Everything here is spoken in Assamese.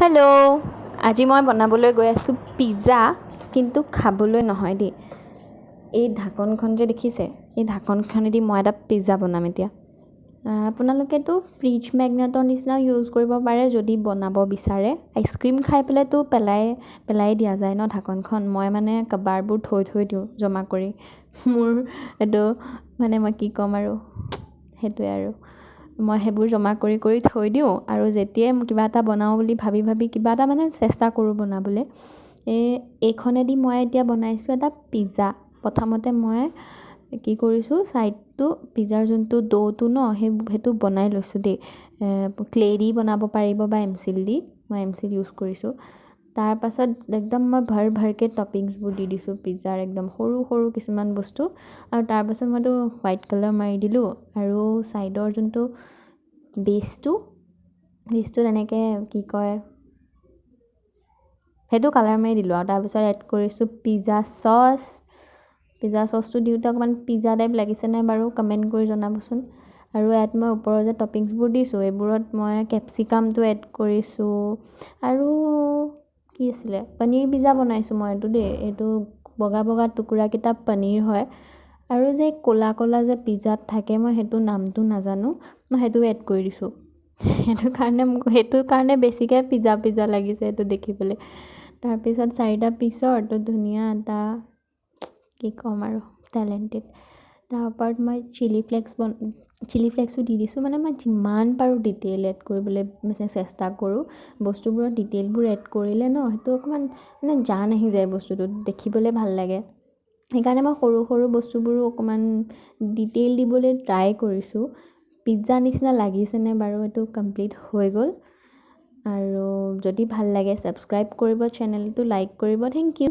হেল্ল', আজি মই বনাবলৈ গৈ আছোঁ পিজ্জা, কিন্তু খাবলৈ নহয় দেই। এই ঢাকনখন যে দেখিছে, এই ঢাকনখনেদি মই এটা পিজ্জা বনাম এতিয়া। আপোনালোকেতো ফ্ৰিজ মেগনেটৰ নিচিনা ইউজ কৰিব পাৰে যদি বনাব বিচাৰে। আইচক্ৰীম খাই পেলাইতো পেলাই দিয়া যায় ন ঢাকনখন। মই মানে কাবাৰবোৰ থৈ দিওঁ জমা কৰি। মোৰ এইটো মানে মই কি ক'ম আৰু সেইটোৱে আৰু মই সেইবোৰ জমা কৰি থৈ দিওঁ আৰু যেতিয়াই কিবা এটা বনাওঁ বুলি ভাবি কিবা এটা মানে চেষ্টা কৰোঁ বনাবলৈ। এইখনেদি মই এতিয়া বনাইছোঁ এটা পিজ্জা। প্ৰথমতে মই কি কৰিছোঁ, ছাইডটো পিজ্জাৰ যোনটো ড'টো ন সেইটো বনাই লৈছোঁ দেই। ক্লে দি বনাব পাৰিব বা এমচিল দি, মই এমচিল ইউজ কৰিছোঁ। তাৰপাছত একদম মই ভাৰকৈ টপিংছবোৰ দি দিছোঁ পিজ্জাৰ, একদম সৰু কিছুমান বস্তু। আৰু তাৰপাছত মইতো হোৱাইট কালাৰ মাৰি দিলোঁ আৰু ছাইডৰ যোনটো বেছটোত এনেকৈ কি কয় সেইটো কালাৰ মাৰি দিলোঁ। আৰু তাৰপিছত এড কৰিছোঁ পিজ্জা চচটো দিওঁতে অকণমান পিজ্জা টাইপ লাগিছেনে বাৰু কমেণ্ট কৰি জনাবচোন। আৰু ইয়াত মই ওপৰৰ যে টপিংছবোৰ দিছোঁ এইবোৰত মই কেপচিকামটো এড কৰিছোঁ। আৰু কি আছিলে, পনীৰ পিজ্জা বনাইছোঁ মই এইটো দেই। এইটো বগা টুকুৰাকেইটা পনীৰ হয়। আৰু যে ক'লা যে পিজ্জাত থাকে, মই সেইটো নামটো নাজানো, মই সেইটো এড কৰি দিছোঁ। সেইটো কাৰণে বেছিকৈ পিজ্জা লাগিছে এইটো দেখিবলৈ। তাৰপিছত 4টা পিছৰ তো ধুনীয়া এটা কি ক'ম আৰু টেলেণ্টেড। তাৰ ওপৰত মই চিলি ফ্লেক্সো দি দিছোঁ। মানে মই যিমান পাৰোঁ ডিটেইল এড কৰিবলৈ চেষ্টা কৰোঁ। বস্তুবোৰত ডিটেইলবোৰ এড কৰিলে ন সেইটো অকণমান মানে জান আহি যায়, বস্তুটোত দেখিবলৈ ভাল লাগে। সেইকাৰণে মই সৰু বস্তুবোৰো অকণমান ডিটেইল দিবলৈ ট্ৰাই কৰিছোঁ। পিজ্জা নিচিনা লাগিছেনে বাৰু, এইটো কমপ্লিট হৈ গ'ল। আৰু যদি ভাল লাগে ছাবস্ক্ৰাইব কৰিব, চেনেলটো লাইক কৰিব। Thank U.